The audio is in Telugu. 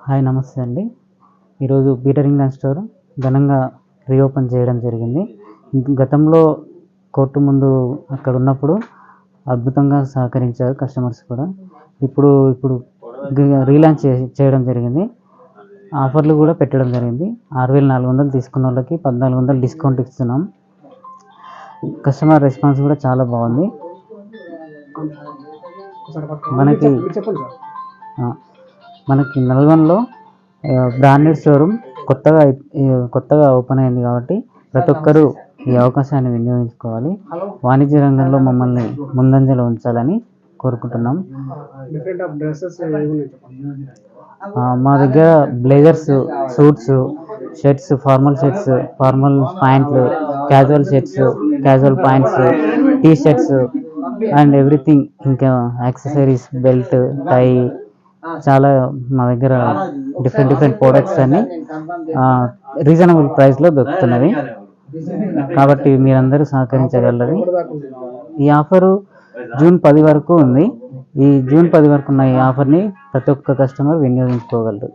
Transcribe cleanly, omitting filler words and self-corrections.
హాయ్ నమస్తే అండి. ఈరోజు పీటర్ ఇంగ్లాండ్ స్టోర్ ఘనంగా రీఓపెన్ చేయడం జరిగింది. గతంలో కోర్టు ముందు అక్కడ ఉన్నప్పుడు అద్భుతంగా సహకరించారు కస్టమర్స్ కూడా. ఇప్పుడు రీలాంచ్ చేయడం జరిగింది. ఆఫర్లు కూడా పెట్టడం జరిగింది. 6,400 తీసుకున్న వాళ్ళకి 1,400 డిస్కౌంట్ ఇస్తున్నాం. కస్టమర్ రెస్పాన్స్ కూడా చాలా బాగుంది. మనకి నల్గొండలో బ్రాండెడ్ షోరూమ్ కొత్తగా ఓపెన్ అయింది కాబట్టి ప్రతి ఒక్కరూ ఈ అవకాశాన్ని వినియోగించుకోవాలి. వాణిజ్య రంగంలో మమ్మల్ని ముందంజలో ఉంచాలని కోరుకుంటున్నాం. మా దగ్గర blazers, suits, shirts, formal shirts, formal ప్యాంట్లు, casual shirts, casual pants, T shirts and everything, ఇంకా యాక్సెసరీస్, బెల్ట్, టై, చాలా మా దగ్గర డిఫరెంట్ ప్రోడక్ట్స్ అన్ని రీజనబుల్ ప్రైస్లో దొరుకుతున్నవి. కాబట్టి మీరందరూ సహకరించగలరని. ఈ ఆఫరు జూన్ 10 వరకు ఉంది. ఈ జూన్ 10 వరకు ఉన్న ఈ ఆఫర్ని ప్రతి ఒక్క కస్టమర్ వినియోగించుకోగలరు.